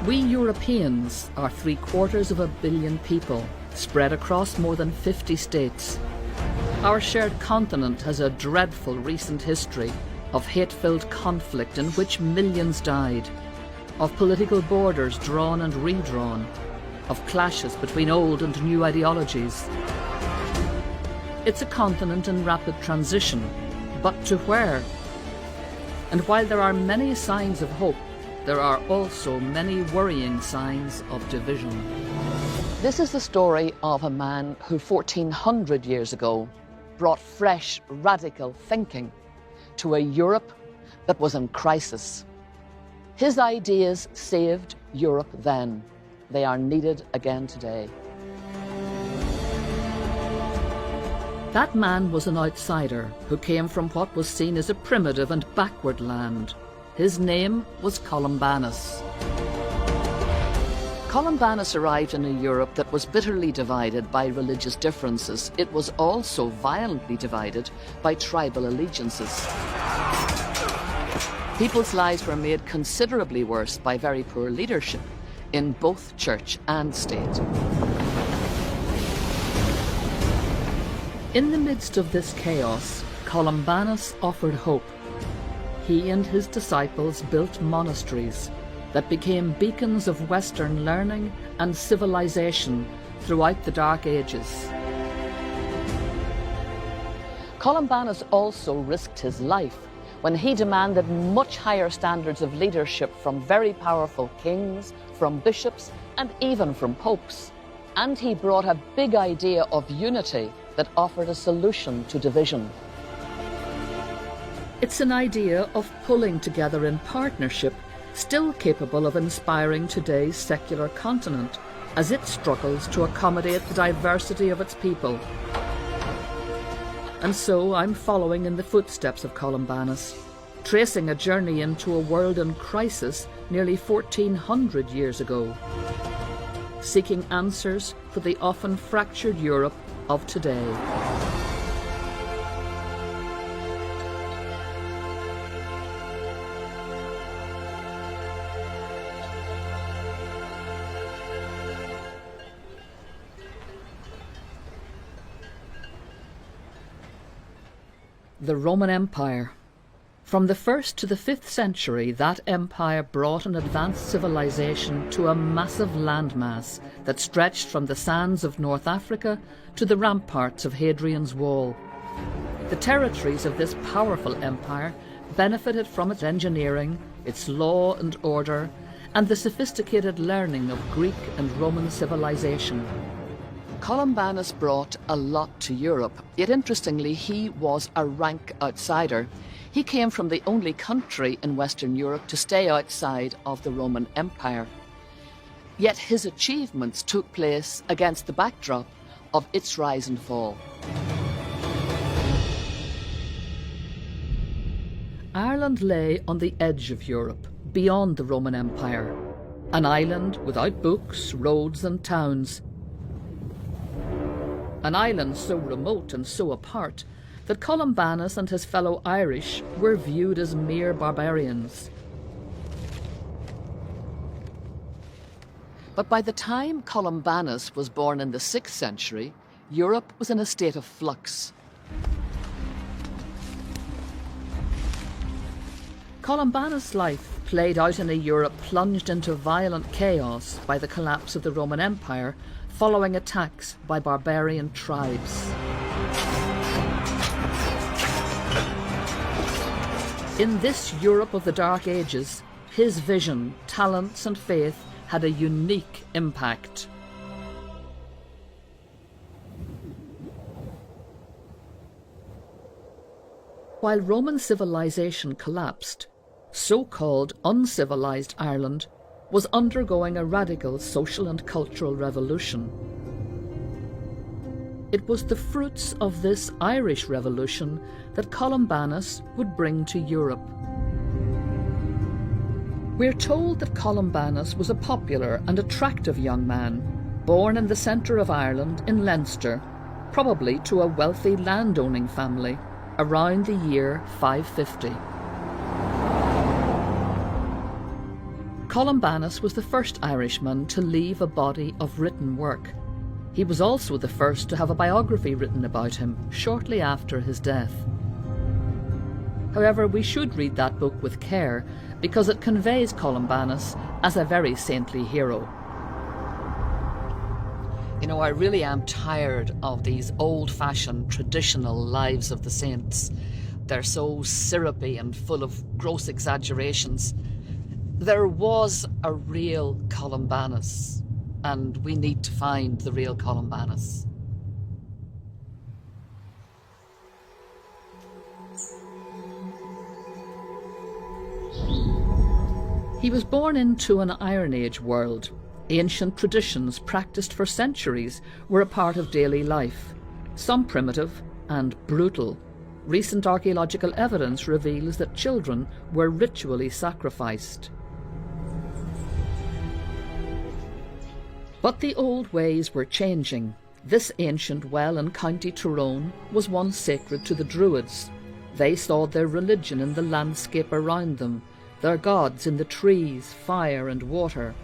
We Europeans are 3/4 billion people, spread across more than 50 states. Our shared continent has a dreadful recent history of hate-filled conflict in which millions died, of political borders drawn and redrawn, of clashes between old and new ideologies. It's a continent in rapid transition, but to where? And while there are many signs of hope, there are also many worrying signs of division. This is the story of a man who 1400 years ago brought fresh, radical thinking to a Europe that was in crisis. His ideas saved Europe then. They are needed again today. That man was an outsider who came from what was seen as a primitive and backward land. His name was Columbanus. Columbanus arrived in a Europe that was bitterly divided by religious differences. It was also violently divided by tribal allegiances. People's lives were made considerably worse by very poor leadership in both church and state. In the midst of this chaos, Columbanus offered hope. He and his disciples built monasteries that became beacons of Western learning and civilization throughout the Dark Ages. Columbanus also risked his life when he demanded much higher standards of leadership from very powerful kings, from bishops, and even from popes. And he brought a big idea of unity that offered a solution to division. It's an idea of pulling together in partnership, still capable of inspiring today's secular continent as it struggles to accommodate the diversity of its people. And so I'm following in the footsteps of Columbanus, tracing a journey into a world in crisis nearly 1400 years ago, seeking answers for the often fractured Europe of today. The Roman Empire. From the 1st to the 5th century, that empire brought an advanced civilization to a massive landmass that stretched from the sands of North Africa to the ramparts of Hadrian's Wall. The territories of this powerful empire benefited from its engineering, its law and order, and the sophisticated learning of Greek and Roman civilization. Columbanus brought a lot to Europe, yet interestingly he was a rank outsider. He came from the only country in Western Europe to stay outside of the Roman Empire. Yet his achievements took place against the backdrop of its rise and fall. Ireland lay on the edge of Europe, beyond the Roman Empire. An island without books, roads and towns. An island so remote and so apart that Columbanus and his fellow Irish were viewed as mere barbarians. But by the time Columbanus was born in the 6th century, Europe was in a state of flux. Columbanus' life played out in a Europe plunged into violent chaos by the collapse of the Roman Empire following attacks by barbarian tribes. In this Europe of the Dark Ages, his vision, talents and faith had a unique impact. While Roman civilization collapsed, so-called uncivilized Ireland was undergoing a radical social and cultural revolution. It was the fruits of this Irish revolution that Columbanus would bring to Europe. We're told that Columbanus was a popular and attractive young man, born in the centre of Ireland in Leinster, probably to a wealthy landowning family, around the year 550. Columbanus was the first Irishman to leave a body of written work. He was also the first to have a biography written about him shortly after his death. However, we should read that book with care because it conveys Columbanus as a very saintly hero. You know, I really am tired of these old-fashioned traditional lives of the saints. They're so syrupy and full of gross exaggerations. There was a real Columbanus, and we need to find the real Columbanus. He was born into an Iron Age world. Ancient traditions practiced for centuries were a part of daily life, some primitive and brutal. Recent archaeological evidence reveals that children were ritually sacrificed. But the old ways were changing. This ancient well in County Tyrone was once sacred to the Druids. They saw their religion in the landscape around them, their gods in the trees, fire and water.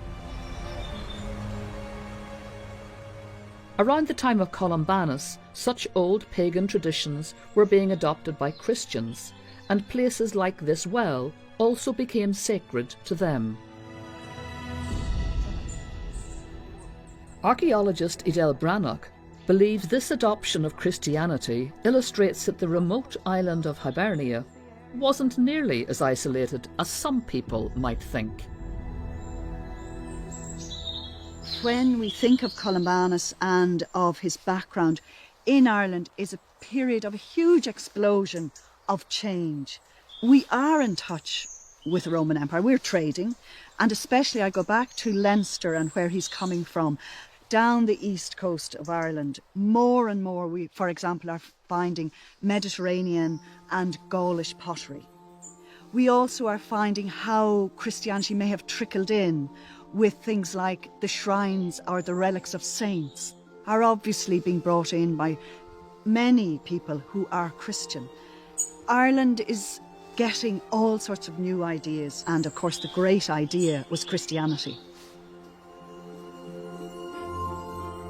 Around the time of Columbanus, such old pagan traditions were being adopted by Christians, and places like this well also became sacred to them. Archaeologist Edel Brannock believes this adoption of Christianity illustrates that the remote island of Hibernia wasn't nearly as isolated as some people might think. When we think of Columbanus and of his background, in Ireland is a period of a huge explosion of change. We are in touch with the Roman Empire, we're trading, and especially I go back to Leinster and where he's coming from. Down the east coast of Ireland, more and more we, for example, are finding Mediterranean and Gaulish pottery. We also are finding how Christianity may have trickled in with things like the shrines or the relics of saints are obviously being brought in by many people who are Christian. Ireland is getting all sorts of new ideas, and of course the great idea was Christianity.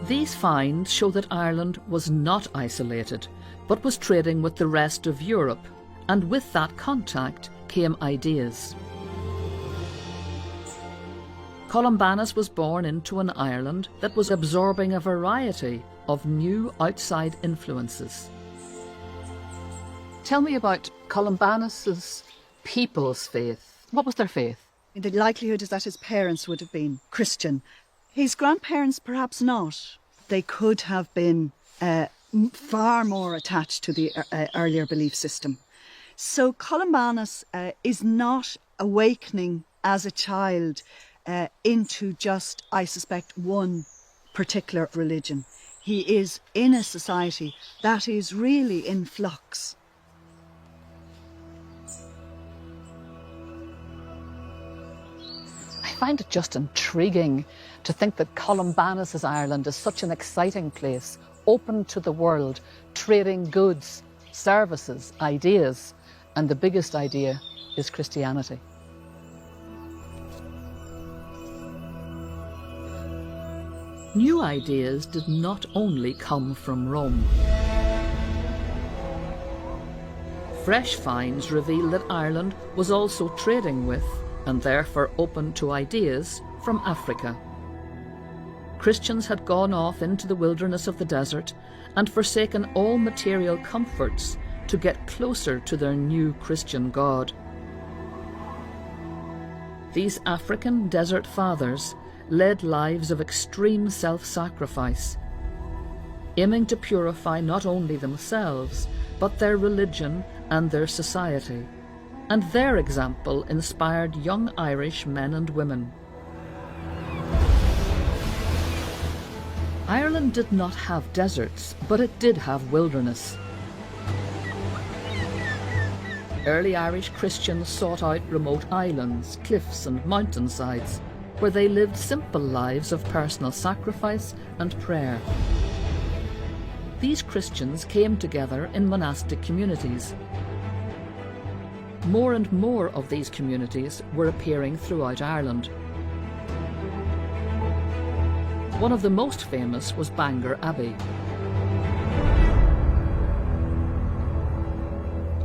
These finds show that Ireland was not isolated, but was trading with the rest of Europe, and with that contact came ideas. Columbanus was born into an Ireland that was absorbing a variety of new outside influences. Tell me about Columbanus's people's faith. What was their faith? The likelihood is that his parents would have been Christian. His grandparents perhaps not. They could have been far more attached to the earlier belief system. So Columbanus is not awakening as a child into just, I suspect, one particular religion. He is in a society that is really in flux. I find it just intriguing to think that Columbanus's Ireland is such an exciting place, open to the world, trading goods, services, ideas, and the biggest idea is Christianity. New ideas did not only come from Rome. Fresh finds reveal that Ireland was also trading with, and therefore open to ideas, from Africa. Christians had gone off into the wilderness of the desert and forsaken all material comforts to get closer to their new Christian God. These African desert fathers led lives of extreme self-sacrifice, aiming to purify not only themselves, but their religion and their society, and their example inspired young Irish men and women. Ireland did not have deserts, but it did have wilderness. Early Irish Christians sought out remote islands, cliffs and mountainsides, where they lived simple lives of personal sacrifice and prayer. These Christians came together in monastic communities. More and more of these communities were appearing throughout Ireland. One of the most famous was Bangor Abbey.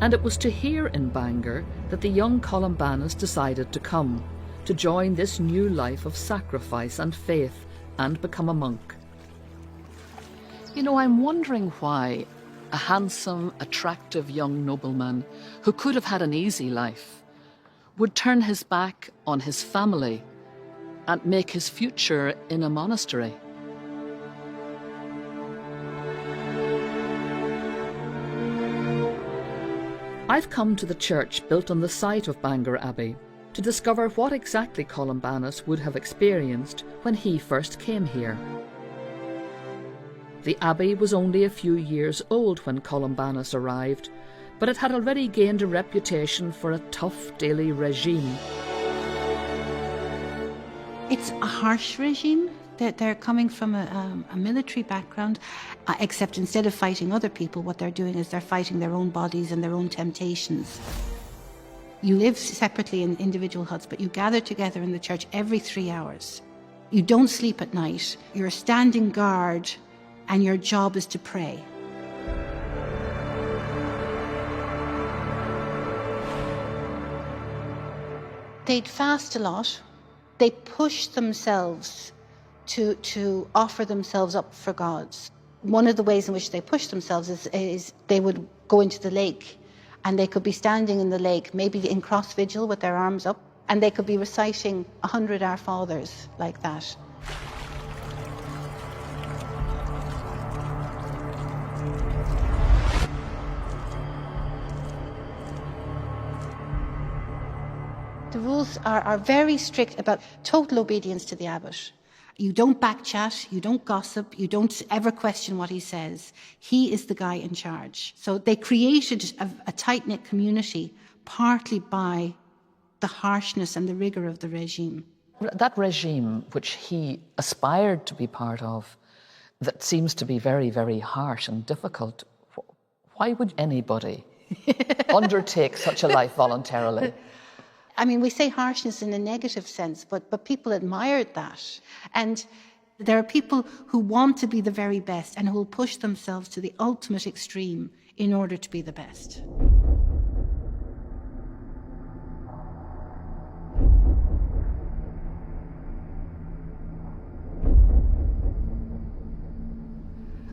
And it was to here in Bangor that the young Columbanus decided to come, to join this new life of sacrifice and faith and become a monk. You know, I'm wondering why a handsome, attractive young nobleman who could have had an easy life would turn his back on his family and make his future in a monastery. I've come to the church built on the site of Bangor Abbey to discover what exactly Columbanus would have experienced when he first came here. The abbey was only a few years old when Columbanus arrived, but it had already gained a reputation for a tough daily regime. It's a harsh regime. They're coming from a military background, except instead of fighting other people, what they're doing is they're fighting their own bodies and their own temptations. You live separately in individual huts, but you gather together in the church every 3 hours. You don't sleep at night. You're standing guard, and your job is to pray. They'd fast a lot. They push themselves to offer themselves up for gods. One of the ways in which they push themselves is they would go into the lake, and they could be standing in the lake, maybe in cross vigil with their arms up, and they could be reciting 100 Our Fathers like that. The rules are very strict about total obedience to the abbot. You don't backchat, you don't gossip, you don't ever question what he says. He is the guy in charge. So they created a tight-knit community partly by the harshness and the rigour of the regime. That regime, which he aspired to be part of, that seems to be very, very harsh and difficult, why would anybody undertake such a life voluntarily? I mean, we say harshness in a negative sense, but people admired that. And there are people who want to be the very best and who will push themselves to the ultimate extreme in order to be the best.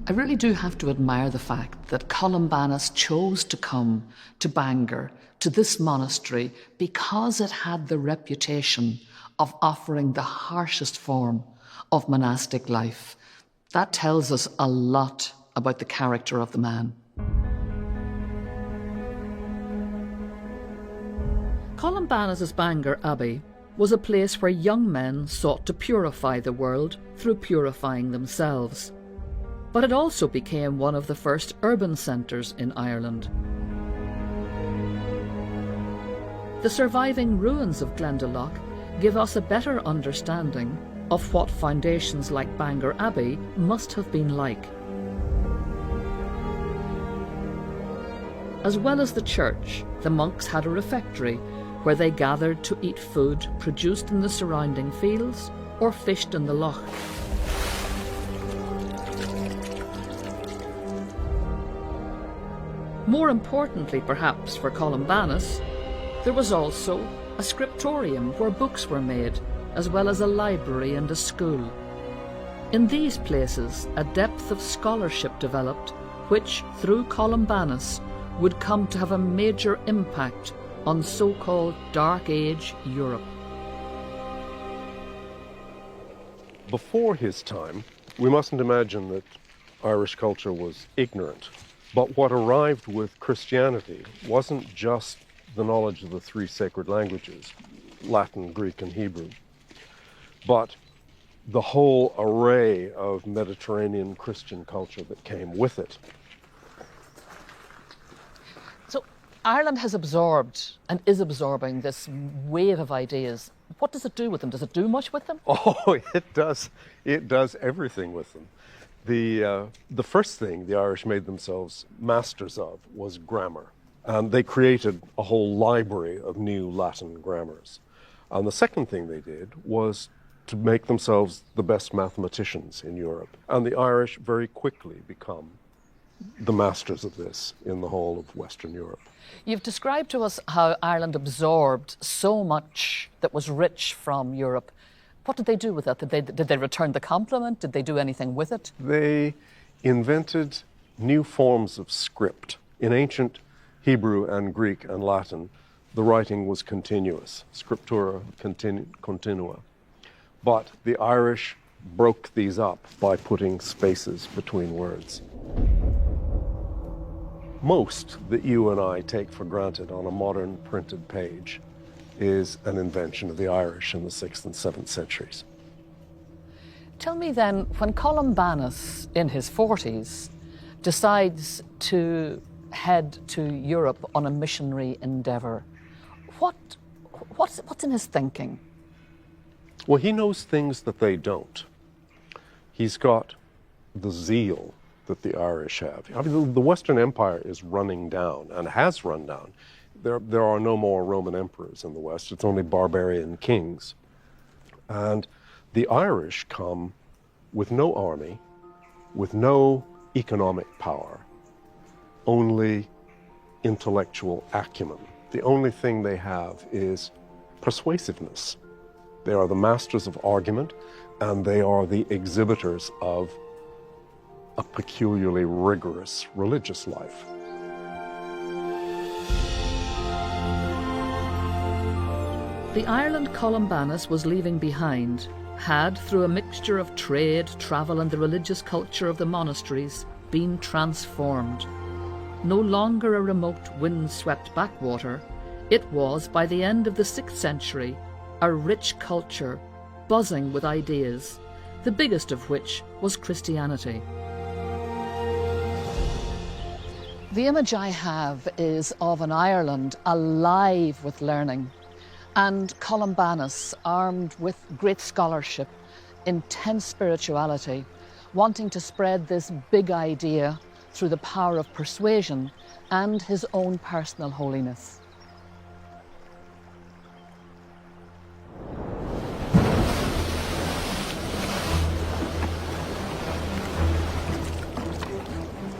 I really do have to admire the fact that Columbanus chose to come to Bangor, to this monastery, because it had the reputation of offering the harshest form of monastic life. That tells us a lot about the character of the man. Columbanus's Bangor Abbey was a place where young men sought to purify the world through purifying themselves. But it also became one of the first urban centres in Ireland. The surviving ruins of Glendalough give us a better understanding of what foundations like Bangor Abbey must have been like. As well as the church, the monks had a refectory where they gathered to eat food produced in the surrounding fields or fished in the loch. More importantly, perhaps, for Columbanus, there was also a scriptorium where books were made, as well as a library and a school. In these places, a depth of scholarship developed, which, through Columbanus, would come to have a major impact on so-called Dark Age Europe. Before his time, we mustn't imagine that Irish culture was ignorant. But what arrived with Christianity wasn't just the knowledge of the three sacred languages, Latin, Greek, and Hebrew, but the whole array of Mediterranean Christian culture that came with it. So Ireland has absorbed and is absorbing this wave of ideas. What does it do with them? Does it do much with them? Oh, it does. It does everything with them. The first thing the Irish made themselves masters of was grammar. And they created a whole library of new Latin grammars. And the second thing they did was to make themselves the best mathematicians in Europe. And the Irish very quickly become the masters of this in the whole of Western Europe. You've described to us how Ireland absorbed so much that was rich from Europe. What did they do with that? Did they return the compliment? Did they do anything with it? They invented new forms of script. In ancient Hebrew and Greek and Latin, the writing was continuous, scriptura continua. But the Irish broke these up by putting spaces between words. Most that you and I take for granted on a modern printed page is an invention of the Irish in the 6th and 7th centuries. Tell me then, when Columbanus, in his 40s, decides to head to Europe on a missionary endeavour, what's in his thinking? Well, he knows things that they don't. He's got the zeal that the Irish have. I mean, the Western Empire is running down and has run down. There are no more Roman emperors in the West. It's only barbarian kings. And the Irish come with no army, with no economic power, only intellectual acumen. The only thing they have is persuasiveness. They are the masters of argument, and they are the exhibitors of a peculiarly rigorous religious life. The Ireland Columbanus was leaving behind had, through a mixture of trade, travel and the religious culture of the monasteries, been transformed. No longer a remote wind-swept backwater, it was, by the end of the 6th century, a rich culture buzzing with ideas, the biggest of which was Christianity. The image I have is of an Ireland alive with learning, and Columbanus armed with great scholarship, intense spirituality, wanting to spread this big idea through the power of persuasion and his own personal holiness.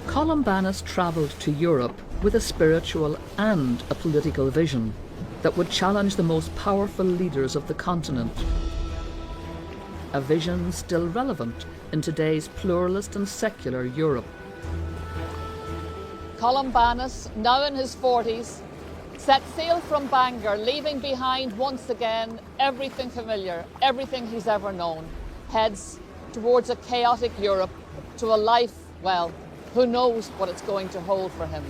Columbanus travelled to Europe with a spiritual and a political vision that would challenge the most powerful leaders of the continent. A vision still relevant in today's pluralist and secular Europe. Columbanus, now in his 40s, set sail from Bangor, leaving behind once again everything familiar, everything he's ever known, heads towards a chaotic Europe, to a life, well, who knows what it's going to hold for him.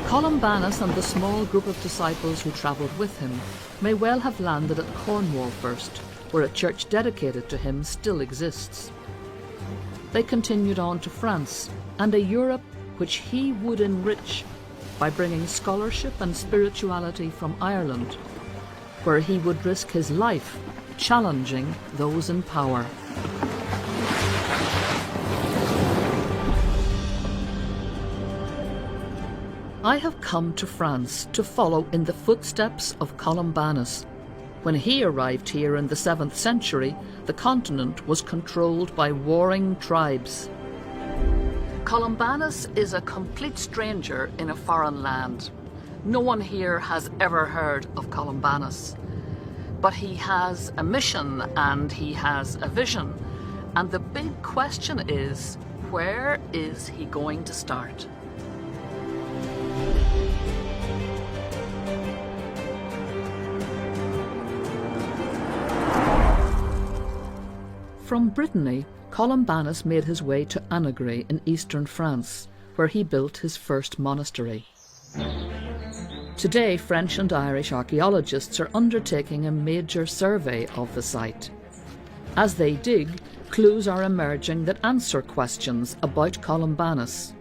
Columbanus and the small group of disciples who travelled with him may well have landed at Cornwall first, where a church dedicated to him still exists. They continued on to France and a Europe which he would enrich by bringing scholarship and spirituality from Ireland, where he would risk his life challenging those in power. I have come to France to follow in the footsteps of Columbanus. When he arrived here in the 7th century, the continent was controlled by warring tribes. Columbanus is a complete stranger in a foreign land. No one here has ever heard of Columbanus. But he has a mission and he has a vision. And the big question is, where is he going to start? From Brittany, Columbanus made his way to Annegray in eastern France, where he built his first monastery. Today, French and Irish archaeologists are undertaking a major survey of the site. As they dig, clues are emerging that answer questions about Columbanus.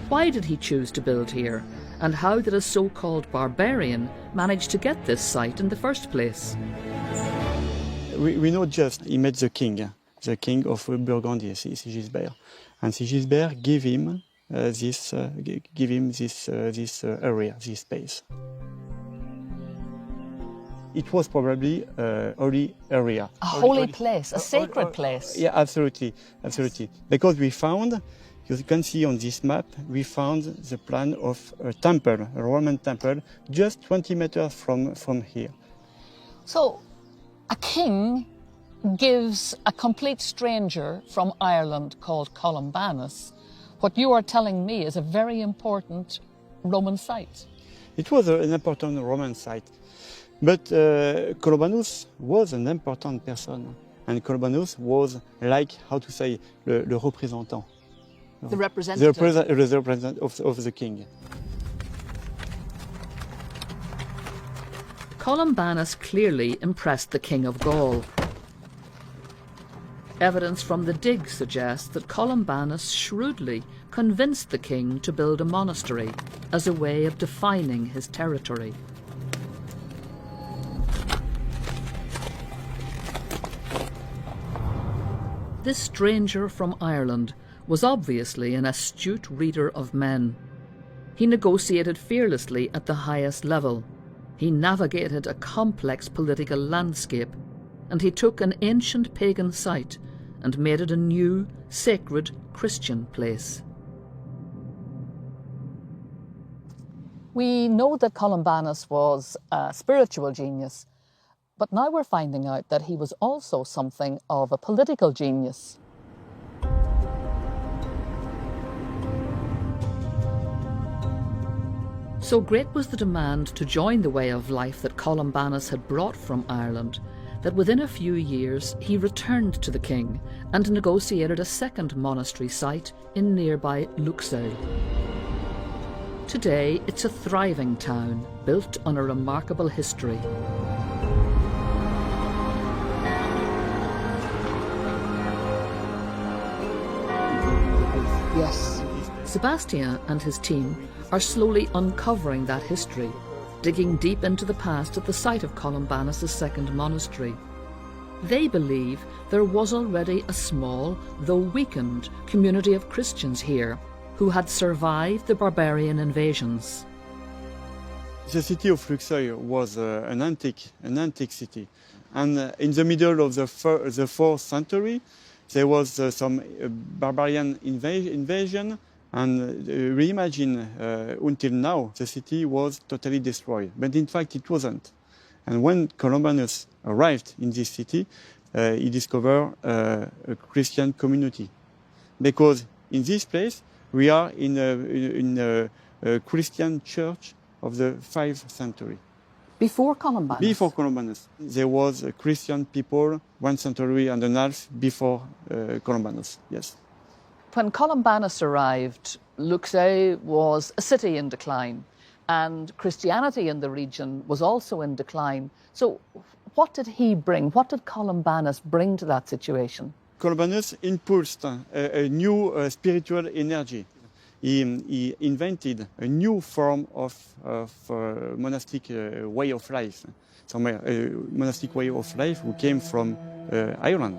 Why did he choose to build here? And how did a so-called barbarian manage to get this site in the first place? We know just he met the king of Burgundy, Sigisbert, and Sigisbert gave him this area, this space. it was probably a holy area. A holy place, a sacred place. Yeah, absolutely, absolutely. Because we found, you can see on this map, we found the plan of a temple, a Roman temple, just 20 meters from here. So, a king gives a complete stranger from Ireland called Columbanus what you are telling me is a very important Roman site. It was an important Roman site. But Columbanus was an important person. And Columbanus was like, how to say, le représentant. The representative. The representative of the king. Columbanus clearly impressed the King of Gaul. Evidence from the dig suggests that Columbanus shrewdly convinced the king to build a monastery as a way of defining his territory. This stranger from Ireland was obviously an astute reader of men. He negotiated fearlessly at the highest level. He navigated a complex political landscape, and he took an ancient pagan site and made it a new, sacred Christian place. We know that Columbanus was a spiritual genius, but now we're finding out that he was also something of a political genius. So great was the demand to join the way of life that Columbanus had brought from Ireland that within a few years he returned to the king and negotiated a second monastery site in nearby Luxeuil. Today it's a thriving town built on a remarkable history. Yes. Sebastien and his team are slowly uncovering that history, digging deep into the past at the site of Columbanus' second monastery. They believe there was already a small, though weakened, community of Christians here who had survived the barbarian invasions. The city of Luxeuil was an antique city, and in the middle of the 4th century, there was some barbarian invasion. And reimagine until now, the city was totally destroyed. But in fact, it wasn't. And when Columbanus arrived in this city, he discovered a Christian community. Because in this place, we are in a Christian church of the 5th century. Before Columbanus? Before Columbanus. There was a Christian people 1 century and a half before Columbanus, yes. When Columbanus arrived, Luxeuil was a city in decline, and Christianity in the region was also in decline. So what did he bring? What did Columbanus bring to that situation? Columbanus impulsed a new spiritual energy. He invented a new form of monastic way of life. So a monastic way of life who came from Ireland.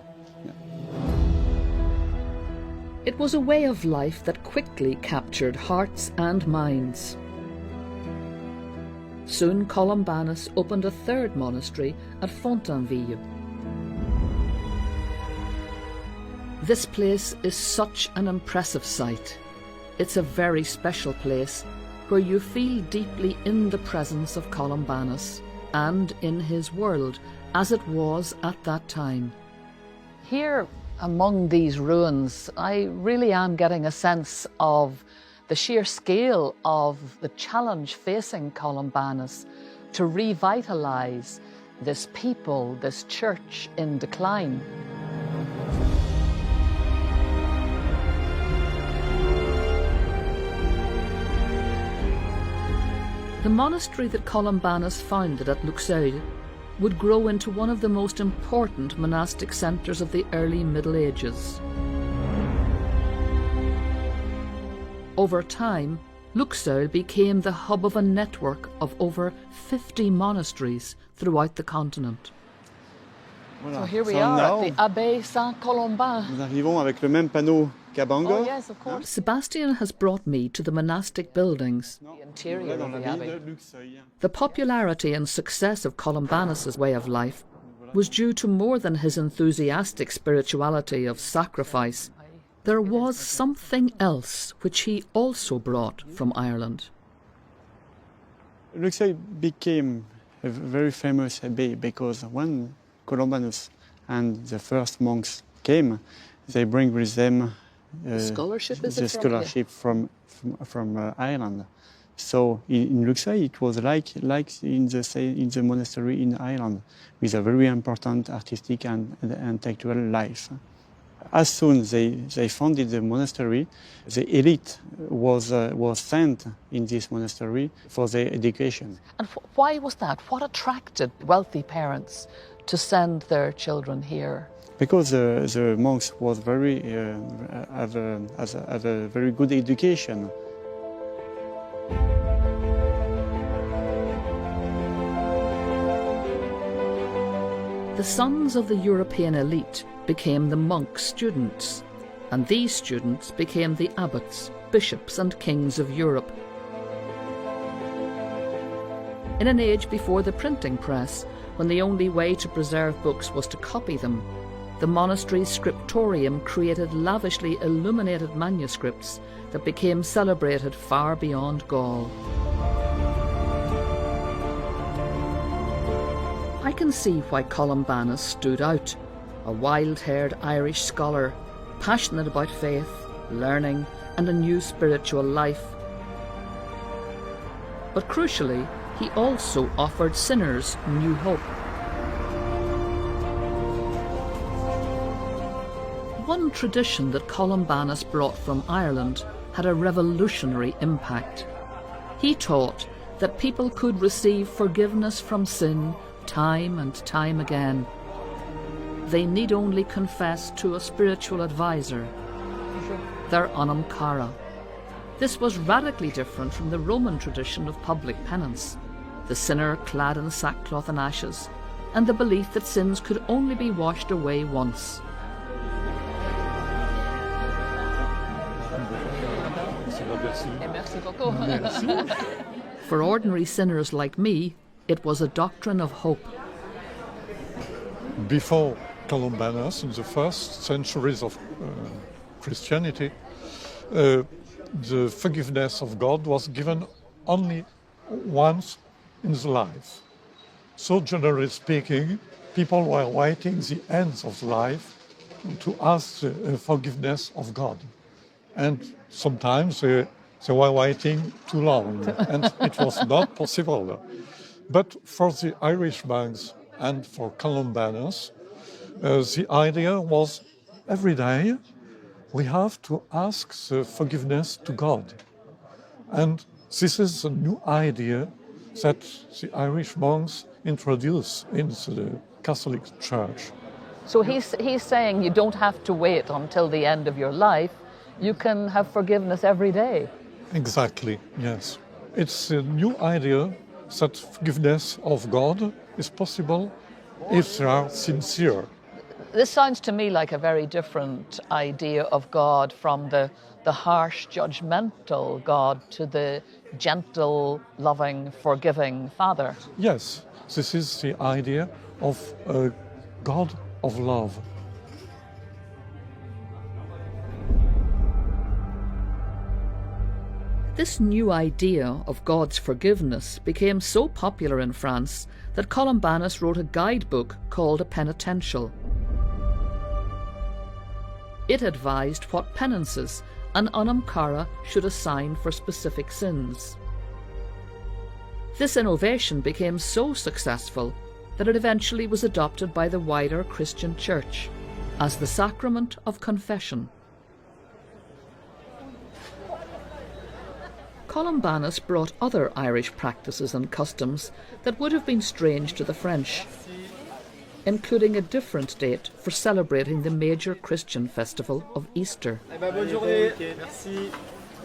It was a way of life that quickly captured hearts and minds. Soon Columbanus opened a third monastery at Fontainebleau. This place is such an impressive sight. It's a very special place where you feel deeply in the presence of Columbanus and in his world as it was at that time. Here among these ruins, I really am getting a sense of the sheer scale of the challenge facing Columbanus to revitalise this people, this church in decline. The monastery that Columbanus founded at Luxeuil would grow into one of the most important monastic centres of the early Middle Ages. Over time, Luxeuil became the hub of a network of over 50 monasteries throughout the continent. Voilà. So here we are at the Abbaye Saint-Colomban. Nous arrivons avec le même panneau Cabango. Oh, yes, of course. Sebastian has brought me to the monastic buildings. The interior of the abbey. The popularity and success of Columbanus' way of life was due to more than his enthusiastic spirituality of sacrifice. There was something else which he also brought from Ireland. Luxeuil became a very famous abbey because when Columbanus and the first monks came, they bring with them Scholarship, is the it from scholarship from Ireland. So in Luxeuil, it was like in the monastery in Ireland, with a very important artistic and intellectual life. As soon as they founded the monastery, the elite was sent in this monastery for their education. And why was that? What attracted wealthy parents to send their children here? Because the monks was very have a very good education. The sons of the European elite became the monks' students, and these students became the abbots, bishops and kings of Europe. In an age before the printing press, when the only way to preserve books was to copy them, the monastery's scriptorium created lavishly illuminated manuscripts that became celebrated far beyond Gaul. I can see why Columbanus stood out, a wild-haired Irish scholar, passionate about faith, learning and a new spiritual life. But crucially, he also offered sinners new hope. One tradition that Columbanus brought from Ireland had a revolutionary impact. He taught that people could receive forgiveness from sin time and time again. They need only confess to a spiritual advisor, their unum cara. This was radically different from the Roman tradition of public penance, the sinner clad in sackcloth and ashes, and the belief that sins could only be washed away once. For ordinary sinners like me, it was a doctrine of hope. Before Columbanus, in the first centuries of Christianity, the forgiveness of God was given only once in the life. So generally speaking, people were waiting the end of life to ask the forgiveness of God. And sometimes they were waiting too long, and it was not possible. But for the Irish monks and for Columbanus, the idea was every day we have to ask the forgiveness to God. And this is a new idea that the Irish monks introduced into the Catholic Church. So he's saying you don't have to wait until the end of your life. You can have forgiveness every day. Exactly, yes. It's a new idea that forgiveness of God is possible if they are sincere. This sounds to me like a very different idea of God from the harsh, judgmental God to the gentle, loving, forgiving Father. Yes, this is the idea of a God of love. This new idea of God's forgiveness became so popular in France that Columbanus wrote a guidebook called a penitential. It advised what penances an unum cara should assign for specific sins. This innovation became so successful that it eventually was adopted by the wider Christian Church as the sacrament of confession. Columbanus brought other Irish practices and customs that would have been strange to the French, including a different date for celebrating the major Christian festival of Easter.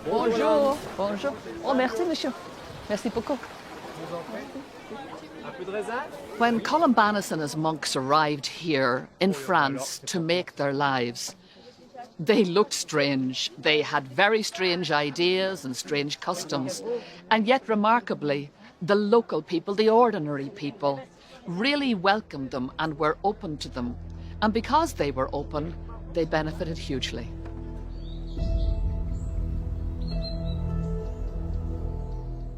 Bonjour. Bonjour. Oh, merci, monsieur. Merci beaucoup. When Columbanus and his monks arrived here in France to make their lives, They looked strange. They had very strange ideas and strange customs. And yet, remarkably, the local people, the ordinary people, really welcomed them and were open to them. And because they were open, they benefited hugely.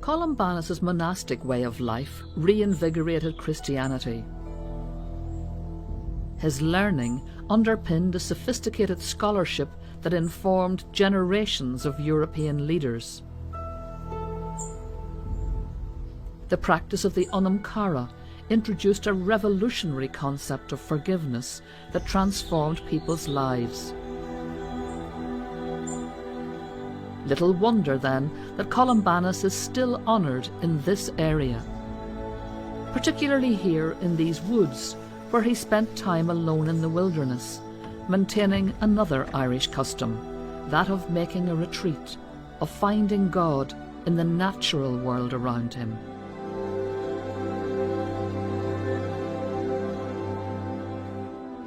Columbanus's monastic way of life reinvigorated Christianity. His learning underpinned a sophisticated scholarship that informed generations of European leaders. The practice of the unum cara introduced a revolutionary concept of forgiveness that transformed people's lives. Little wonder, then, that Columbanus is still honoured in this area, particularly here in these woods, where he spent time alone in the wilderness, maintaining another Irish custom, that of making a retreat, of finding God in the natural world around him.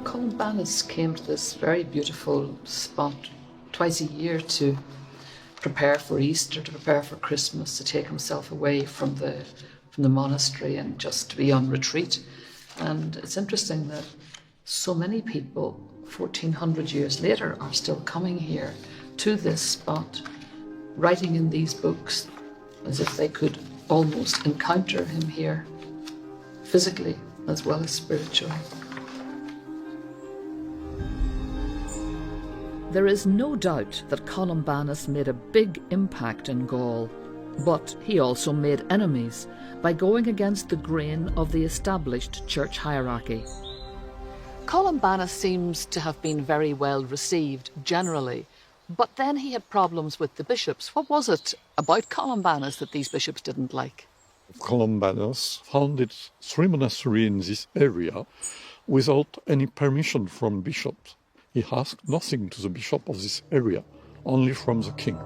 Columbanus came to this very beautiful spot twice a year to prepare for Easter, to prepare for Christmas, to take himself away from the monastery and just to be on retreat. And it's interesting that so many people, 1400 years later, are still coming here to this spot, writing in these books as if they could almost encounter him here, physically as well as spiritually. There is no doubt that Columbanus made a big impact in Gaul, but he also made enemies by going against the grain of the established church hierarchy. Columbanus seems to have been very well received generally, but then he had problems with the bishops. What was it about Columbanus that these bishops didn't like? Columbanus founded 3 monasteries in this area without any permission from bishops. He asked nothing to the bishop of this area, only from the king.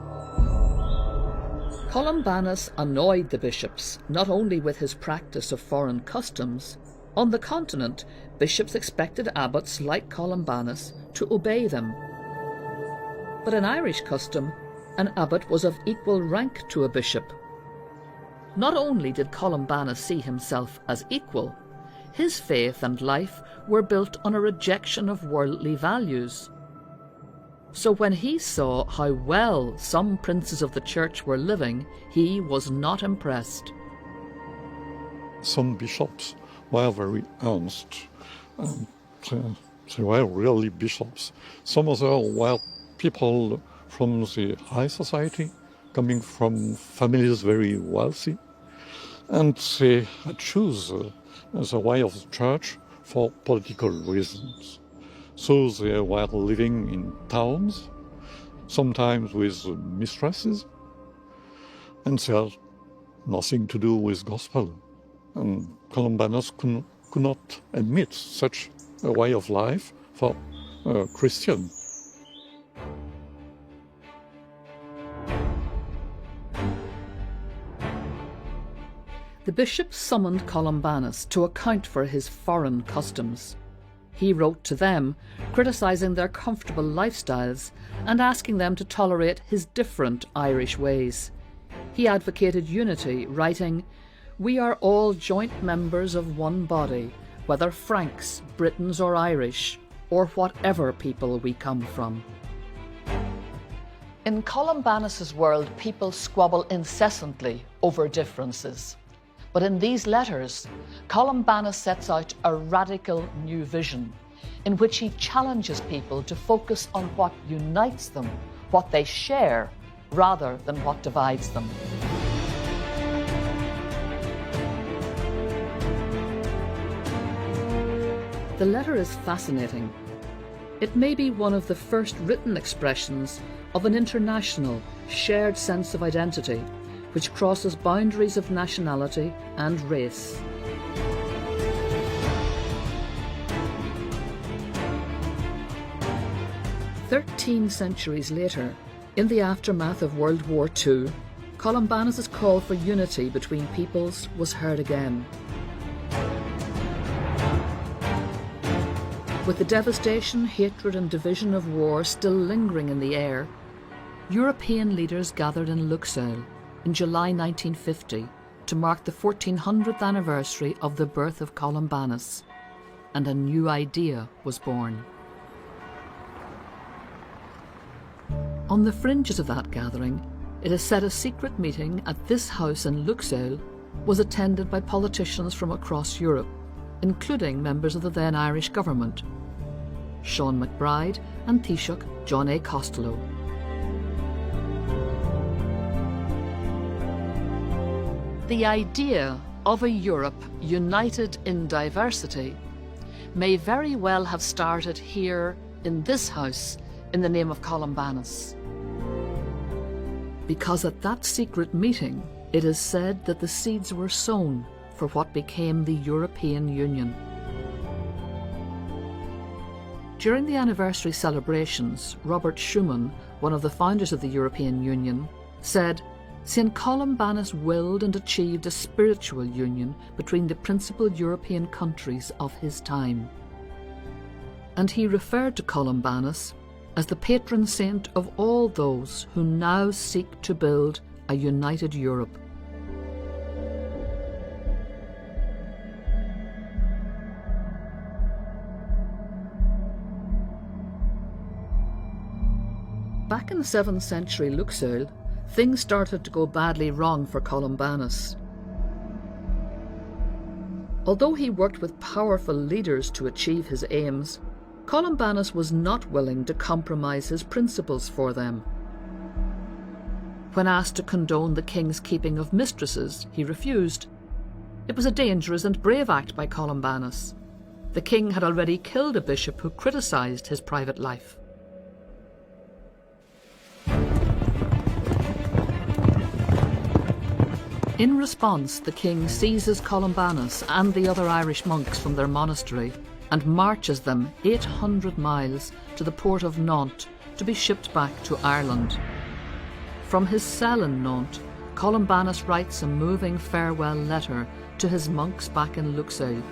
Columbanus annoyed the bishops, not only with his practice of foreign customs. On the continent, bishops expected abbots like Columbanus to obey them. But in Irish custom, an abbot was of equal rank to a bishop. Not only did Columbanus see himself as equal, his faith and life were built on a rejection of worldly values. So when he saw how well some princes of the church were living, he was not impressed. Some bishops were very earnest. They were really bishops. Some others were people from the high society, coming from families very wealthy. And they had chosen the way of the church for political reasons. So they were living in towns, sometimes with mistresses, and they had nothing to do with gospel. And Columbanus could not admit such a way of life for a Christian. The bishops summoned Columbanus to account for his foreign customs. He wrote to them, criticising their comfortable lifestyles and asking them to tolerate his different Irish ways. He advocated unity, writing, "We are all joint members of one body, whether Franks, Britons or Irish, or whatever people we come from." In Columbanus's world, people squabble incessantly over differences. But in these letters, Columbanus sets out a radical new vision in which he challenges people to focus on what unites them, what they share, rather than what divides them. The letter is fascinating. It may be one of the first written expressions of an international, shared sense of identity, which crosses boundaries of nationality and race. "13 centuries later, in the aftermath of World War II, Columbanus's call for unity between peoples was heard again. With the devastation, hatred and division of war still lingering in the air, European leaders gathered in Luxeuil in July 1950 to mark the 1400th anniversary of the birth of Columbanus, and a new idea was born. On the fringes of that gathering, it is said a secret meeting at this house in Luxeuil was attended by politicians from across Europe, including members of the then Irish government, Sean McBride and Taoiseach John A. Costello. The idea of a Europe united in diversity may very well have started here in this house in the name of Columbanus. Because at that secret meeting, it is said that the seeds were sown for what became the European Union. During the anniversary celebrations, Robert Schuman, one of the founders of the European Union, said, "St. Columbanus willed and achieved a spiritual union between the principal European countries of his time." And he referred to Columbanus as the patron saint of all those who now seek to build a united Europe. Back in the 7th century Luxeuil, things started to go badly wrong for Columbanus. Although he worked with powerful leaders to achieve his aims, Columbanus was not willing to compromise his principles for them. When asked to condone the king's keeping of mistresses, he refused. It was a dangerous and brave act by Columbanus. The king had already killed a bishop who criticised his private life. In response, the king seizes Columbanus and the other Irish monks from their monastery and marches them 800 miles to the port of Nantes to be shipped back to Ireland. From his cell in Nantes, Columbanus writes a moving farewell letter to his monks back in Luxeuil.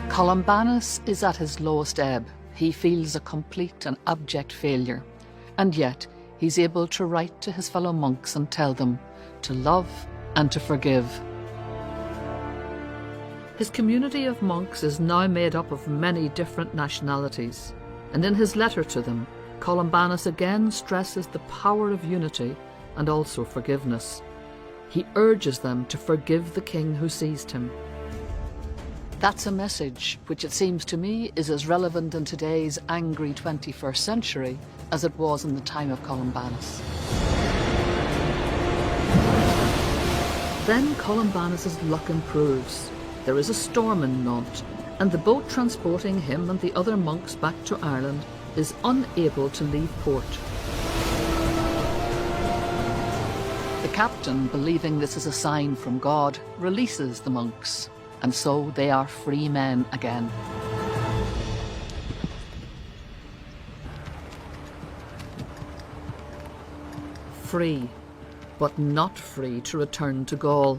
Columbanus is at his lowest ebb. He feels a complete and abject failure, and yet he's able to write to his fellow monks and tell them to love and to forgive. His community of monks is now made up of many different nationalities, and in his letter to them, Columbanus again stresses the power of unity and also forgiveness. He urges them to forgive the king who seized him. That's a message which, it seems to me, is as relevant in today's angry 21st century as it was in the time of Columbanus. Then Columbanus's luck improves. There is a storm in Nantes, and the boat transporting him and the other monks back to Ireland is unable to leave port. The captain, believing this is a sign from God, releases the monks, and so they are free men again. Free, but not free to return to Gaul.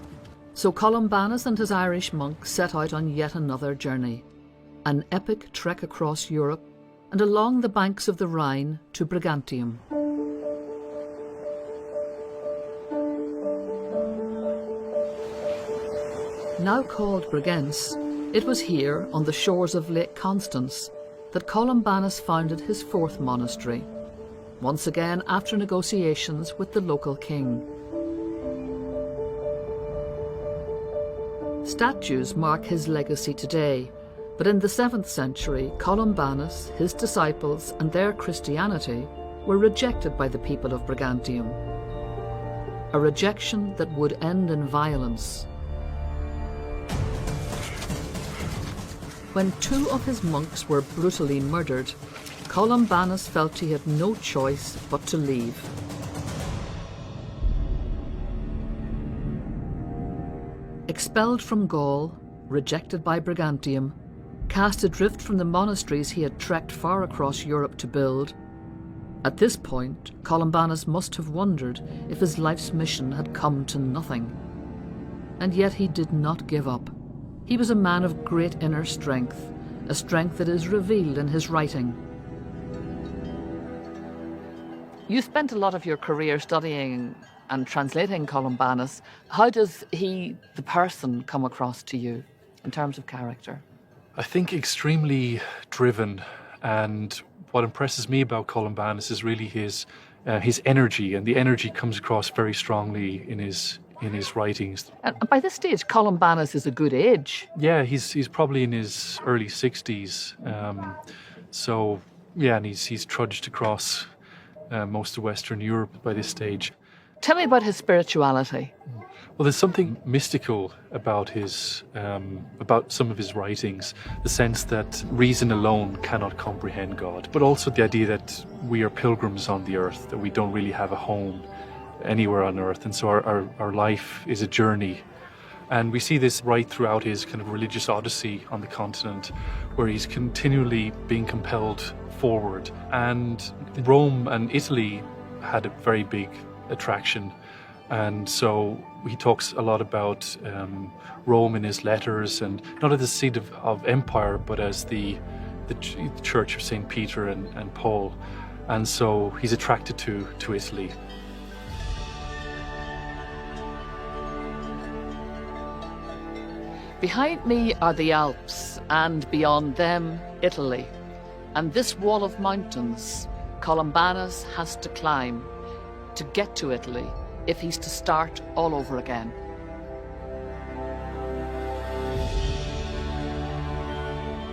So Columbanus and his Irish monks set out on yet another journey, an epic trek across Europe and along the banks of the Rhine to Brigantium. Now called Bregenz, it was here, on the shores of Lake Constance, that Columbanus founded his 4th monastery, once again after negotiations with the local king. Statues mark his legacy today, but in the 7th century, Columbanus, his disciples and their Christianity were rejected by the people of Brigantium, a rejection that would end in violence. When 2 of his monks were brutally murdered, Columbanus felt he had no choice but to leave. Expelled from Gaul, rejected by Brigantium, cast adrift from the monasteries he had trekked far across Europe to build, at this point Columbanus must have wondered if his life's mission had come to nothing. And yet he did not give up. He was a man of great inner strength, a strength that is revealed in his writing. You spent a lot of your career studying and translating Columbanus. How does he, the person, come across to you in terms of character? I think extremely driven, and what impresses me about Columbanus is really his energy, and the energy comes across very strongly in his writings. And by this stage, Columbanus is a good age. Yeah, he's probably in his early 60s. And he's trudged across most of Western Europe by this stage. Tell me about his spirituality. Well, there's something mystical about about some of his writings, the sense that reason alone cannot comprehend God, but also the idea that we are pilgrims on the earth, that we don't really have a home anywhere on earth, and so our life is a journey. And we see this right throughout his kind of religious odyssey on the continent, where he's continually being compelled forward. And Rome and Italy had a very big attraction, and so he talks a lot about Rome in his letters, and not as the seat of empire, but as the Church of St. Peter and Paul. And so he's attracted to Italy. Behind me are the Alps, and beyond them, Italy. And this wall of mountains, Columbanus has to climb to get to Italy if he's to start all over again.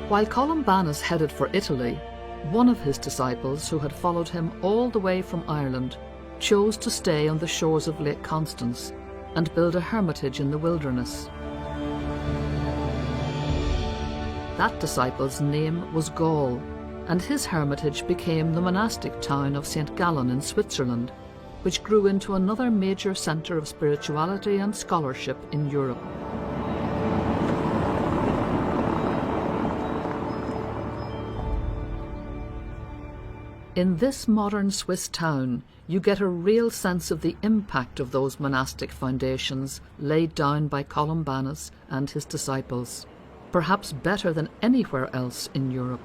While Columbanus headed for Italy, one of his disciples, who had followed him all the way from Ireland, chose to stay on the shores of Lake Constance and build a hermitage in the wilderness. That disciple's name was Gall, and his hermitage became the monastic town of St. Gallen in Switzerland, which grew into another major centre of spirituality and scholarship in Europe. In this modern Swiss town, you get a real sense of the impact of those monastic foundations laid down by Columbanus and his disciples, perhaps better than anywhere else in Europe.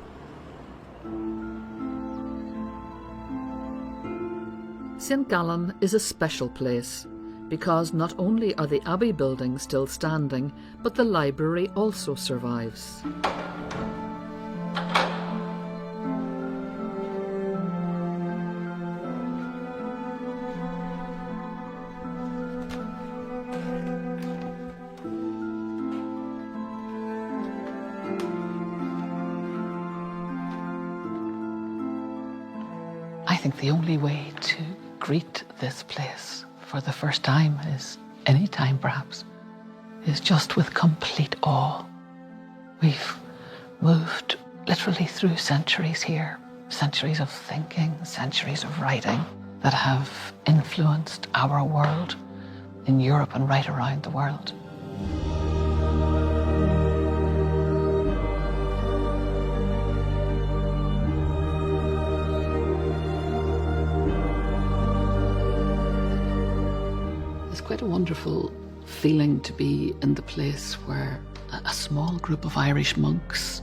St. Gallen is a special place because not only are the abbey buildings still standing, but the library also survives. I think the only way to greet this place for the first time, is any time perhaps, is just with complete awe. We've moved literally through centuries here, centuries of thinking, centuries of writing that have influenced our world in Europe and right around the world. It's quite a wonderful feeling to be in the place where a small group of Irish monks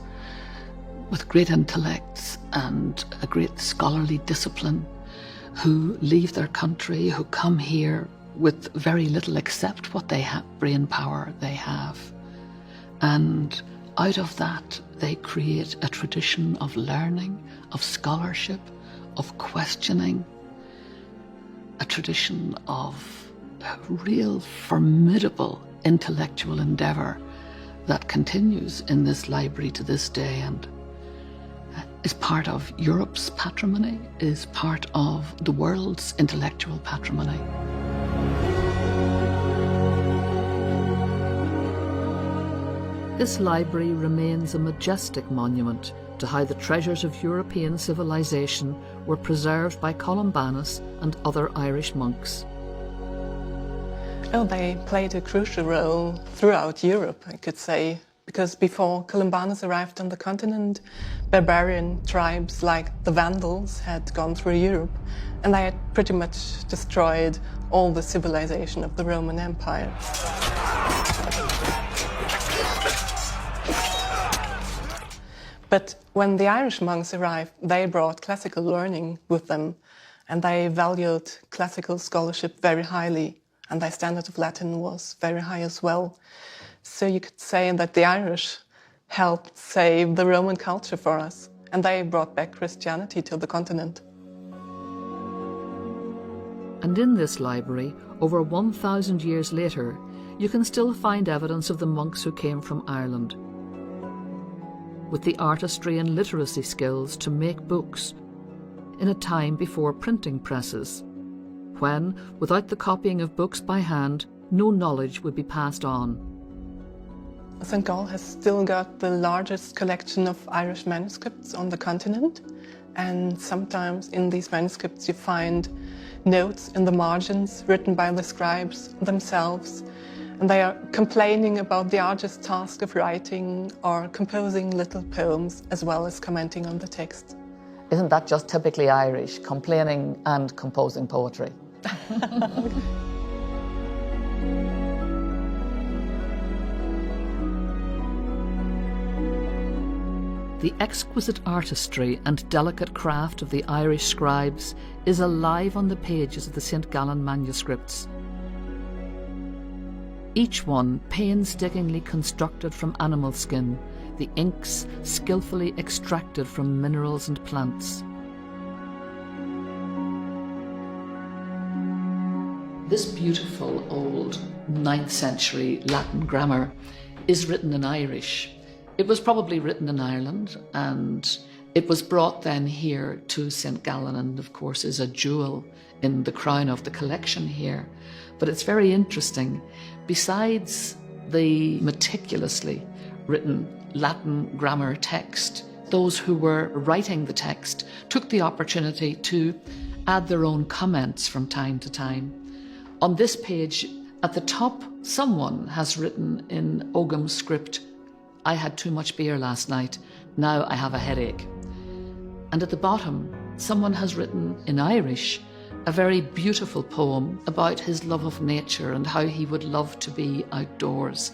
with great intellects and a great scholarly discipline who leave their country, who come here with very little except what they have, brain power they have. And out of that, they create a tradition of learning, of scholarship, of questioning, a tradition of real formidable intellectual endeavour that continues in this library to this day and is part of Europe's patrimony, is part of the world's intellectual patrimony. This library remains a majestic monument to how the treasures of European civilization were preserved by Columbanus and other Irish monks. Oh, they played a crucial role throughout Europe, I could say, because before Columbanus arrived on the continent, barbarian tribes like the Vandals had gone through Europe, and they had pretty much destroyed all the civilization of the Roman Empire. But when the Irish monks arrived, they brought classical learning with them, and they valued classical scholarship very highly, and their standard of Latin was very high as well. So you could say that the Irish helped save the Roman culture for us, and they brought back Christianity to the continent. And in this library, over 1,000 years later, you can still find evidence of the monks who came from Ireland, with the artistry and literacy skills to make books in a time before printing presses, when, without the copying of books by hand, no knowledge would be passed on. St. Gall has still got the largest collection of Irish manuscripts on the continent, and sometimes in these manuscripts you find notes in the margins written by the scribes themselves, and they are complaining about the arduous task of writing or composing little poems as well as commenting on the text. Isn't that just typically Irish, complaining and composing poetry? The exquisite artistry and delicate craft of the Irish scribes is alive on the pages of the St. Gallen manuscripts. Each one painstakingly constructed from animal skin, the inks skillfully extracted from minerals and plants. This beautiful old 9th century Latin grammar is written in Irish. It was probably written in Ireland, and it was brought then here to St. Gallen, and of course is a jewel in the crown of the collection here. But it's very interesting. Besides the meticulously written Latin grammar text, those who were writing the text took the opportunity to add their own comments from time to time. On this page, at the top, someone has written in Ogham script, "I had too much beer last night, now I have a headache." And at the bottom, someone has written in Irish a very beautiful poem about his love of nature and how he would love to be outdoors.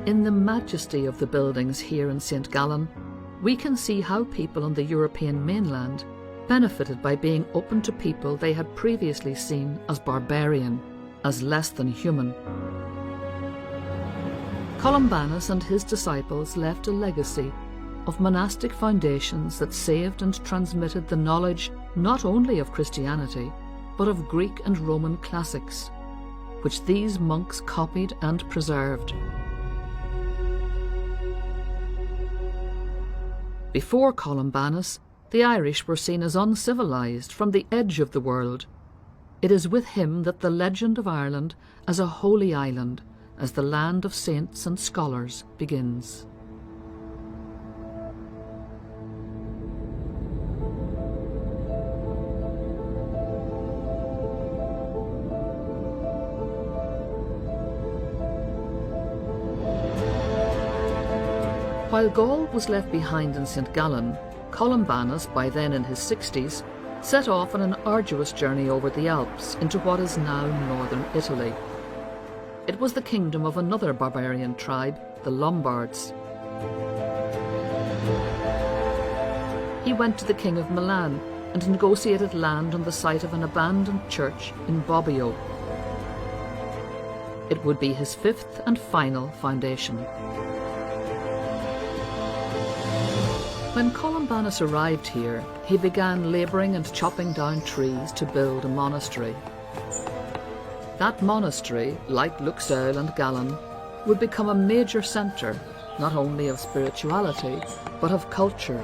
In the majesty of the buildings here in St. Gallen, we can see how people on the European mainland benefited by being open to people they had previously seen as barbarian, as less than human. Columbanus and his disciples left a legacy of monastic foundations that saved and transmitted the knowledge not only of Christianity, but of Greek and Roman classics, which these monks copied and preserved. Before Columbanus, the Irish were seen as uncivilised from the edge of the world. It is with him that the legend of Ireland as a holy island, as the land of saints and scholars, begins. While Gall was left behind in St. Gallen, Columbanus, by then in his 60s, set off on an arduous journey over the Alps into what is now northern Italy. It was the kingdom of another barbarian tribe, the Lombards. He went to the king of Milan and negotiated land on the site of an abandoned church in Bobbio. It would be his fifth and final foundation. When Columbanus arrived here, he began labouring and chopping down trees to build a monastery. That monastery, like Luxeuil and Gallen, would become a major centre, not only of spirituality, but of culture.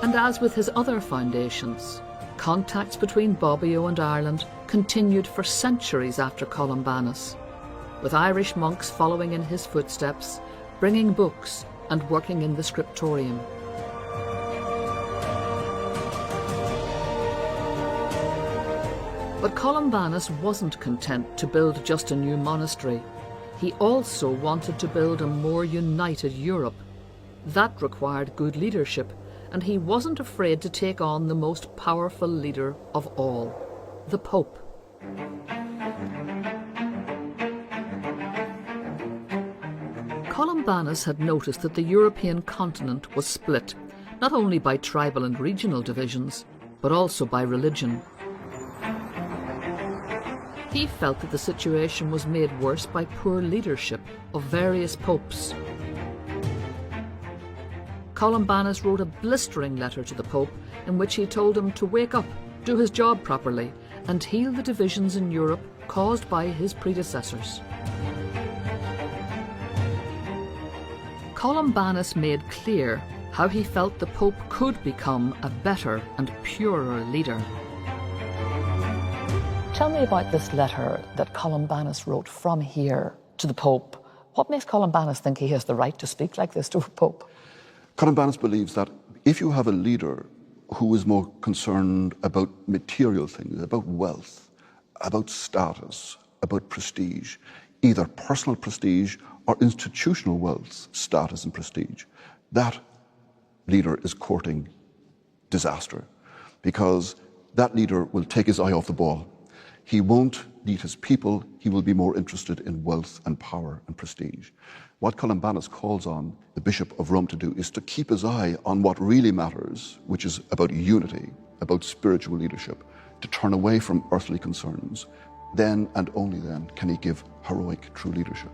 And as with his other foundations, contacts between Bobbio and Ireland continued for centuries after Columbanus, with Irish monks following in his footsteps, bringing books and working in the scriptorium. But Columbanus wasn't content to build just a new monastery. He also wanted to build a more united Europe. That required good leadership, and he wasn't afraid to take on the most powerful leader of all, the Pope. Columbanus had noticed that the European continent was split, not only by tribal and regional divisions, but also by religion. He felt that the situation was made worse by poor leadership of various popes. Columbanus wrote a blistering letter to the Pope in which he told him to wake up, do his job properly, and heal the divisions in Europe caused by his predecessors. Columbanus made clear how he felt the Pope could become a better and purer leader. Tell me about this letter that Columbanus wrote from here to the Pope. What makes Columbanus think he has the right to speak like this to a Pope? Columbanus believes that if you have a leader who is more concerned about material things, about wealth, about status, about prestige, either personal prestige or institutional wealth, status and prestige, that leader is courting disaster, because that leader will take his eye off the ball. He won't lead his people, he will be more interested in wealth and power and prestige. What Columbanus calls on the Bishop of Rome to do is to keep his eye on what really matters, which is about unity, about spiritual leadership, to turn away from earthly concerns. Then and only then can he give heroic, true leadership.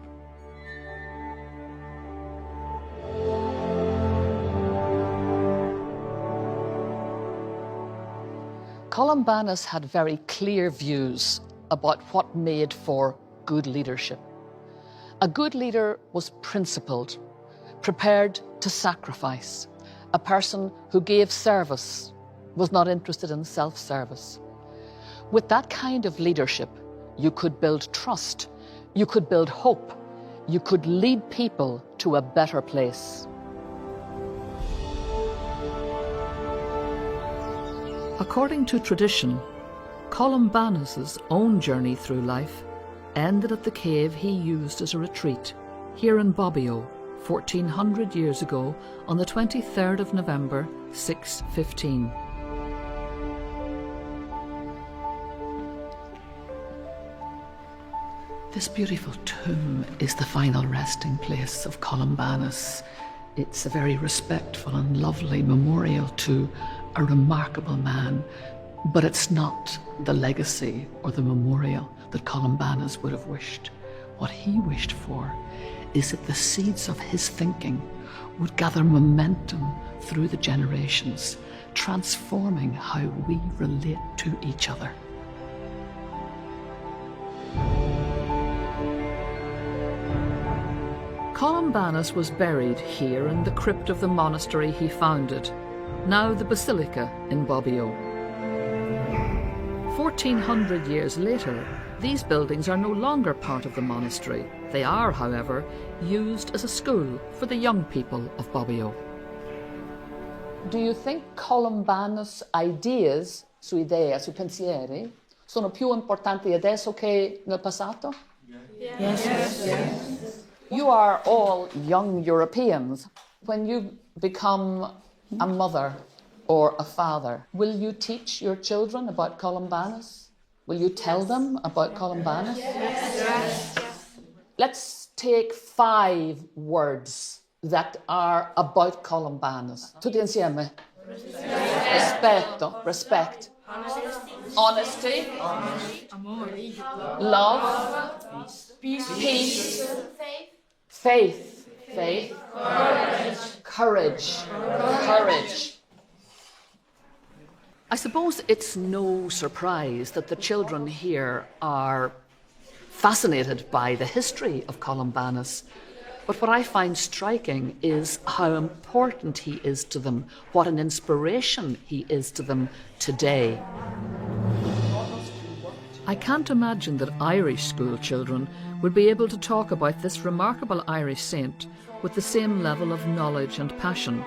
Columbanus had very clear views about what made for good leadership. A good leader was principled, prepared to sacrifice. A person who gave service, was not interested in self-service. With that kind of leadership, you could build trust, you could build hope, you could lead people to a better place. According to tradition, Columbanus's own journey through life ended at the cave he used as a retreat, here in Bobbio, 1400 years ago, on the 23rd of November, 615. This beautiful tomb is the final resting place of Columbanus. It's a very respectful and lovely memorial to a remarkable man, but it's not the legacy or the memorial that Columbanus would have wished. What he wished for is that the seeds of his thinking would gather momentum through the generations, transforming how we relate to each other. Columbanus was buried here in the crypt of the monastery he founded, now the Basilica in Bobbio. 1400 years later, these buildings are no longer part of the monastery. They are, however, used as a school for the young people of Bobbio. Do you think Columbanus' ideas, sue idee, sui pensieri, sono più importanti adesso che nel passato? Yes. You are all young Europeans. When you become a mother or a father, will you teach your children about Columbanus? Will you tell them about Columbanus? Yes. Let's take 5 words that are about Columbanus. Tutti insieme. Rispetto, respect. Honesty. Love. Peace. Faith. Courage. I suppose it's no surprise that the children here are fascinated by the history of Columbanus. But what I find striking is how important he is to them, what an inspiration he is to them today. I can't imagine that Irish school children would be able to talk about this remarkable Irish saint with the same level of knowledge and passion.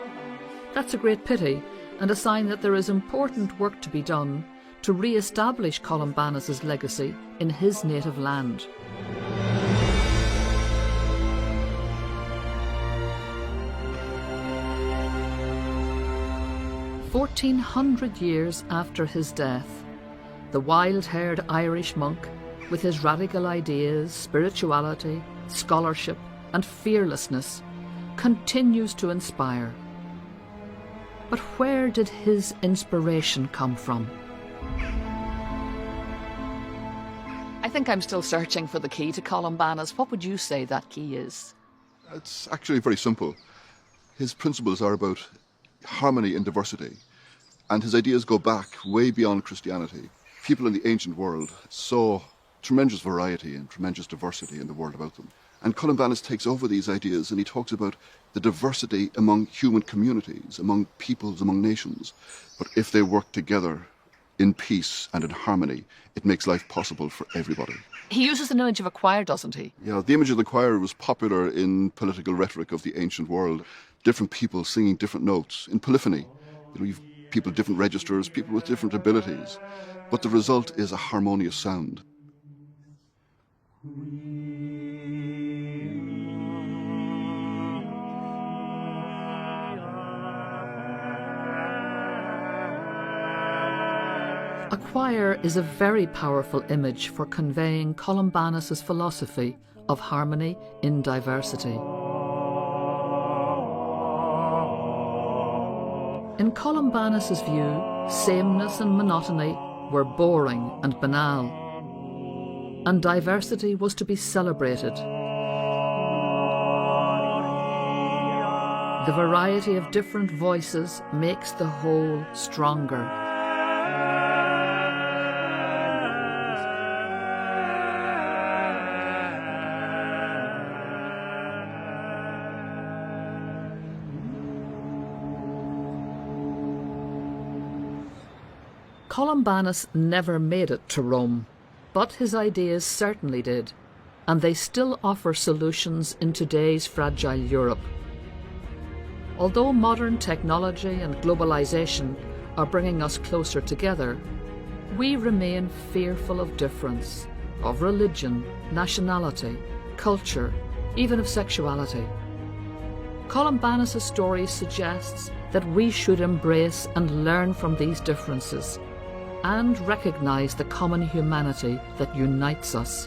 That's a great pity, and a sign that there is important work to be done to re-establish Columbanus' legacy in his native land. "1400 years after his death, the wild-haired Irish monk, with his radical ideas, spirituality, scholarship, and fearlessness, continues to inspire. But where did his inspiration come from? I think I'm still searching for the key to Columbanus. What would you say that key is? It's actually very simple. His principles are about harmony in diversity, and his ideas go back way beyond Christianity. People in the ancient world saw tremendous variety and tremendous diversity in the world about them. And Columbanus takes over these ideas and he talks about the diversity among human communities, among peoples, among nations. But if they work together in peace and in harmony, it makes life possible for everybody. He uses an image of a choir, doesn't he? Yeah, the image of the choir was popular in political rhetoric of the ancient world. Different people singing different notes. In polyphony, you've people, different registers, people with different abilities. But the result is a harmonious sound. A choir is a very powerful image for conveying Columbanus' philosophy of harmony in diversity. In Columbanus' view, sameness and monotony were boring and banal, and diversity was to be celebrated. The variety of different voices makes the whole stronger. Columbanus never made it to Rome, but his ideas certainly did, and they still offer solutions in today's fragile Europe. Although modern technology and globalization are bringing us closer together, we remain fearful of difference, of religion, nationality, culture, even of sexuality. Columbanus' story suggests that we should embrace and learn from these differences and recognise the common humanity that unites us.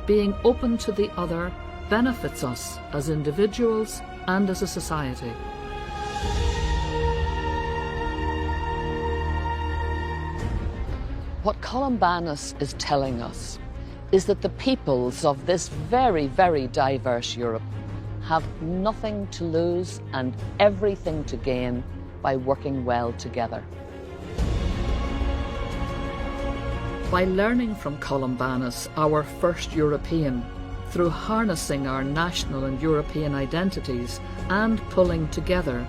Being open to the other benefits us as individuals and as a society. What Columbanus is telling us is that the peoples of this very, very diverse Europe have nothing to lose and everything to gain by working well together. By learning from Columbanus, our first European, through harnessing our national and European identities and pulling together,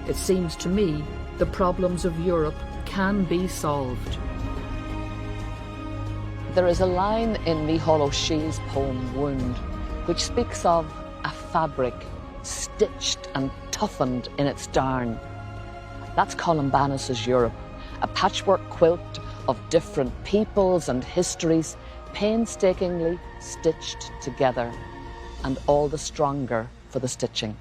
it seems to me the problems of Europe can be solved. There is a line in Micheál O'Shea's poem Wound, which speaks of a fabric stitched and toughened in its darn. That's Columbanus' Europe, a patchwork quilt of different peoples and histories painstakingly stitched together, and all the stronger for the stitching.